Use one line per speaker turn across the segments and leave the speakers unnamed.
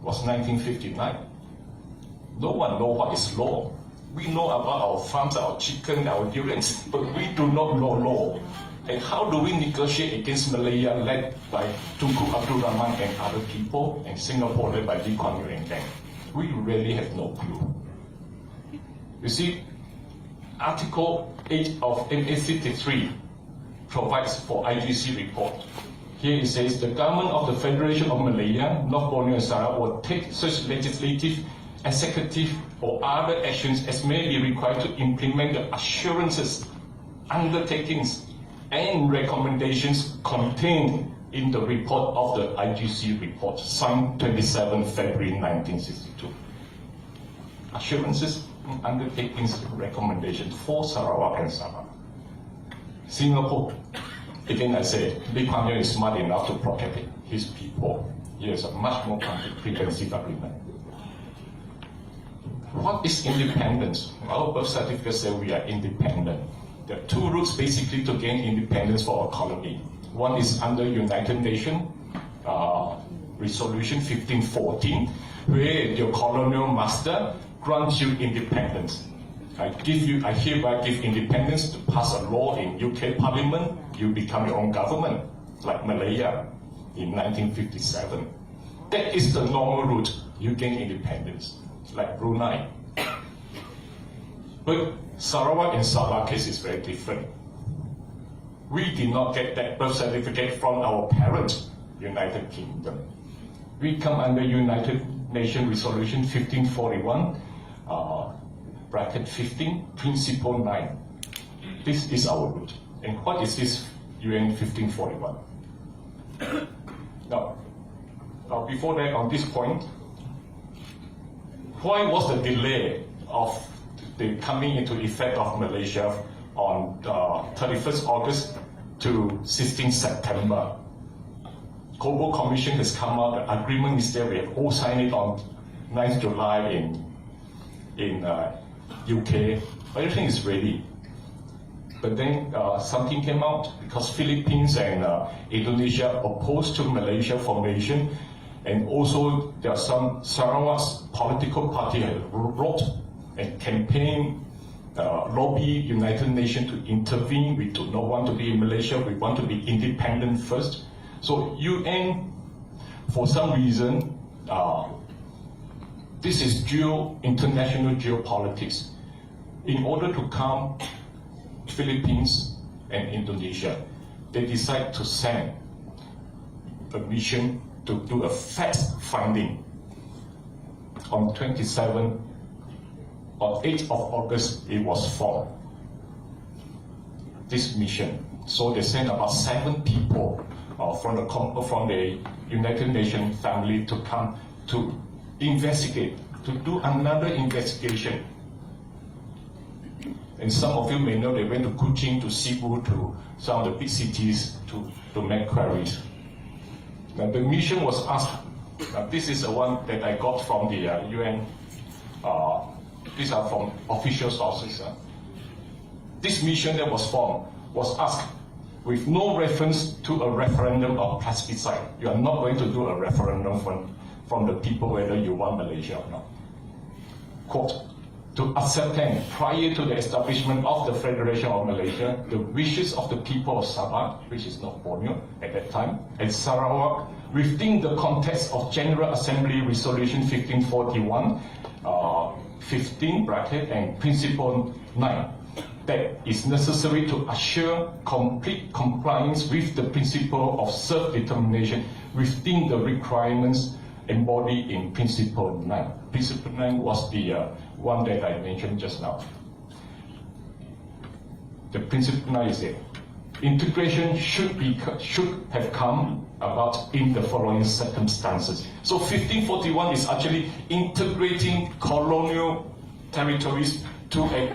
was 1959. No one knows what is law. We know about our farms, our chicken, our durians, but we do not know law. And how do we negotiate against Malaya led by Tunku Abdul Rahman and other people, and Singapore led by Lee Kuan Yew and gang? We really have no clue. You see, Article 8 of MA63 provides for IGC report. Here it says, the government of the Federation of Malaya, North Borneo and Sarawak will take such legislative, executive or other actions as may be required to implement the assurances, undertakings and recommendations contained in the report of the IGC report, signed 27 February 1962. Assurances, undertakings, recommendations for Sarawak and Sabah. Singapore, again I say, Lee Kuan Yew is smart enough to protect his people. He has a much more comprehensive agreement. What is independence? Our birth certificate says we are independent. There are two routes basically to gain independence for our colony. One is under United Nations Resolution 1514, where your colonial master grants you independence. I hereby give independence to pass a law in UK Parliament. You become your own government, like Malaya in 1957. That is the normal route. You gain independence, like Brunei. But Sarawak and Sabah case is very different. We did not get that birth certificate from our parent, United Kingdom. We come under United Nations Resolution 1541, bracket 15, Principle 9. This is our route. And what is this UN 1541? Now, before that, on this point, why was the delay of the coming into effect of Malaysia on 31st August to 16 September? Global Commission has come out, the agreement is there, we have all signed it on 9th July in UK. Everything is ready. But then something came out because Philippines and Indonesia opposed to Malaysia formation, and also there are some Sarawak's political party have wrote and campaign, lobby United Nations to intervene. We do not want to be in Malaysia, we want to be independent first. So UN, for some reason, this is international geopolitics. In order to calm Philippines and Indonesia, they decide to send a mission to do a fact-finding on 27 or 8th of August. It was formed, this mission. So they sent about 7 people from the United Nations family to come to investigate, to do another investigation. And some of you may know they went to Kuching, to Cebu, to some of the big cities to make queries. Now the mission was asked, this is the one that I got from the UN, these are from official sources. This mission that was formed was asked with no reference to a referendum or plebiscite. You are not going to do a referendum from the people whether you want Malaysia or not. Quote, to ascertain prior to the establishment of the Federation of Malaysia, the wishes of the people of Sabah, which is North Borneo at that time, and Sarawak, within the context of General Assembly Resolution 1541, 15 bracket and Principle 9, that is necessary to assure complete compliance with the principle of self-determination within the requirements embodied in Principle 9. Principle 9 was the one that I mentioned just now. The Principle 9 is there. Integration should have come about in the following circumstances. So 1541 is actually integrating colonial territories to a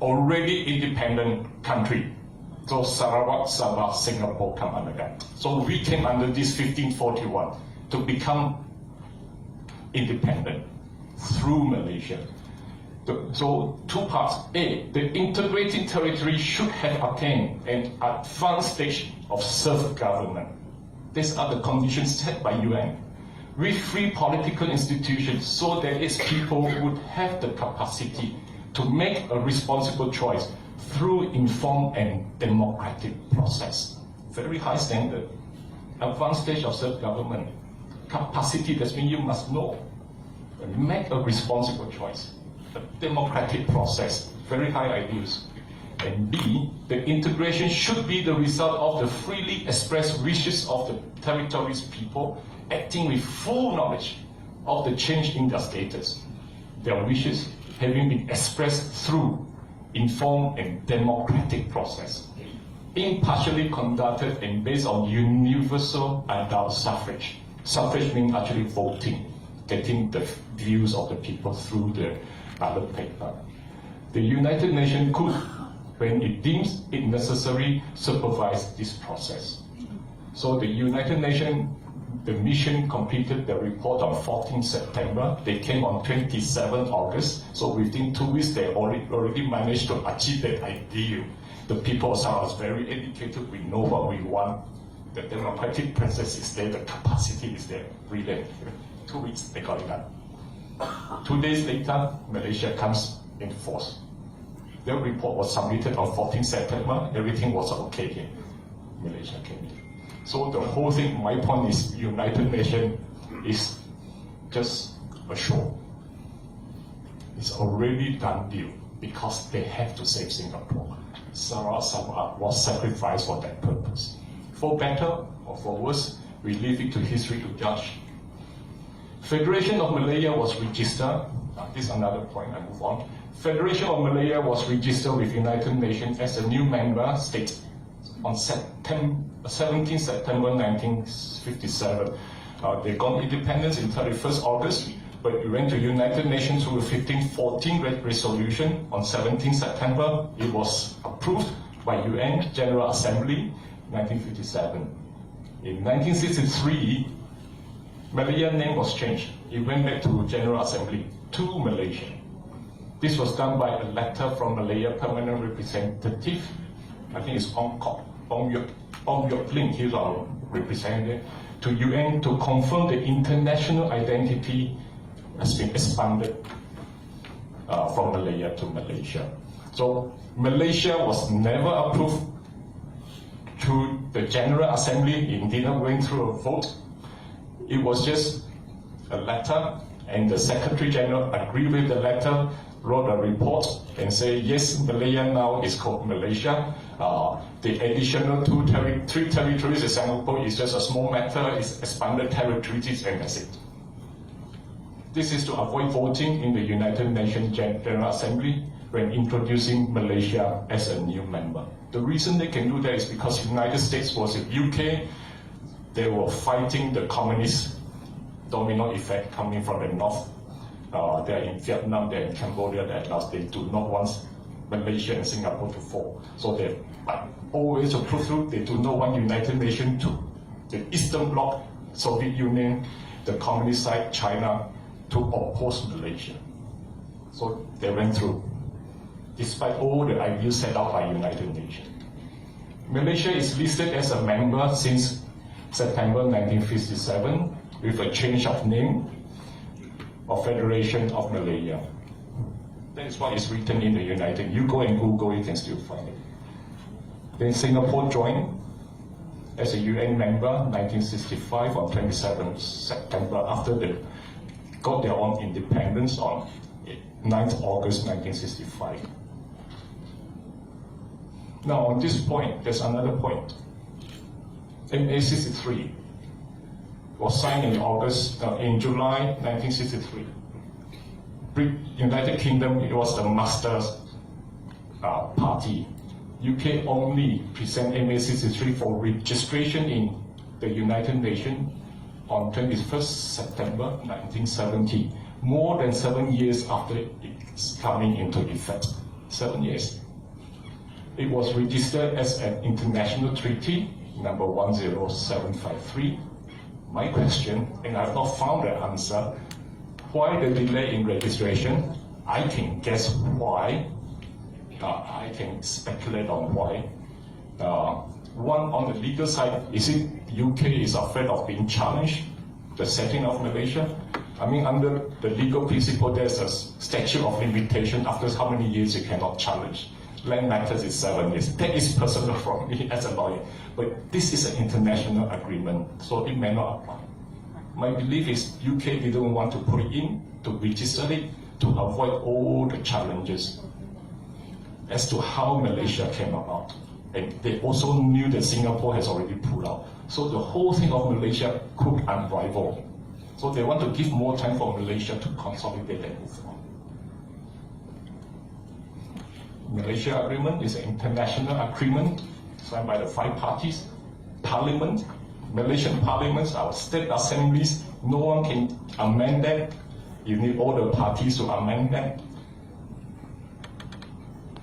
already independent country. So Sarawak, Sabah, Singapore come under that. So we came under this 1541 to become independent through Malaysia. So 2 parts. A, the integrating territory should have attained an advanced stage of self-government. These are the conditions set by UN. with free political institutions so that its people would have the capacity to make a responsible choice through informed and democratic process. Very high standard. Advanced stage of self-government. Capacity, that means you must know. Make a responsible choice. A democratic process. Very high ideals. And B, the integration should be the result of the freely expressed wishes of the territory's people acting with full knowledge of the change in their status. Their wishes having been expressed through informed and democratic process, impartially conducted and based on universal adult suffrage. Suffrage means actually voting, getting the views of the people through the ballot paper. The United Nations could, when it deems it necessary, supervise this process. So the United Nations, the mission completed the report on 14 September. They came on 27 August. So within 2 weeks, they already managed to achieve that ideal. The people of Sarawak are very educated. We know what we want. The democratic process is there. The capacity is there. Brilliant. 2 weeks, they got it done. 2 days later, Malaysia comes in force. Their report was submitted on 14 September. Everything was okay here. Malaysia came in. So the whole thing, my point is, United Nations is just a show. It's already done deal because they have to save Singapore. Sarawak was sacrificed for that purpose. For better or for worse, we leave it to history to judge. Federation of Malaya was registered. This is another point, I move on. Federation of Malaya was registered with United Nations as a new member state on 17 September 1957. They got independence in 31st August, but it went to United Nations through a 1514 resolution on 17 September. It was approved by UN General Assembly 1957. In 1963, Malayan name was changed. It went back to General Assembly to Malaysia. This was done by a letter from Malaya Permanent Representative. I think it's Ong Yok Ling, he's our representative, to UN to confirm the international identity has been expanded from Malaya to Malaysia. So Malaysia was never approved through the General Assembly. It didn't went through a vote. It was just a letter, and the Secretary General agreed with the letter, wrote a report and say, yes, Malaya now is called Malaysia. The additional 3 territories in Singapore is just a small matter, it's expanded territories, and that's it. This is to avoid voting in the United Nations General Assembly when introducing Malaysia as a new member. The reason they can do that is because the United States was in UK, they were fighting the communist domino effect coming from the north. They're in Vietnam, they're in Cambodia, at last they do not want Malaysia and Singapore to fall. So they always to prove through, they do not want United Nations to, the Eastern Bloc, Soviet Union, the communist side, China, to oppose Malaysia. So they went through, despite all the ideas set out by United Nations. Malaysia is listed as a member since September 1957 with a change of name of Federation of Malaya. That is what is written in the United. You go and Google, you can still find it. Then Singapore joined as a UN member 1965 on 27 September after they got their own independence on 9th August 1965. Now on this point, there's another point. MA63 was signed in July 1963. United Kingdom, it was the master party. UK only present MA63 for registration in the United Nations on 21st September 1970, more than 7 years after its coming into effect. 7 years. It was registered as an international treaty, number 10753. My question, and I've not found the answer, why the delay in registration? I can guess why. I can speculate on why. One, on the legal side, is it UK is afraid of being challenged the setting of Malaysia. I mean, under the legal principle, there's a statute of limitation after how many years you cannot challenge. Land matters is 7 years. That is personal from me as a lawyer. But this is an international agreement, so it may not apply. My belief is UK didn't want to put it in, to register it, to avoid all the challenges as to how Malaysia came about. And they also knew that Singapore has already pulled out. So the whole thing of Malaysia could unrival. So they want to give more time for Malaysia to consolidate and move on. Malaysia Agreement is an international agreement signed by the 5 parties. Parliament, Malaysian parliaments, our state assemblies, no one can amend that. You need all the parties to amend that.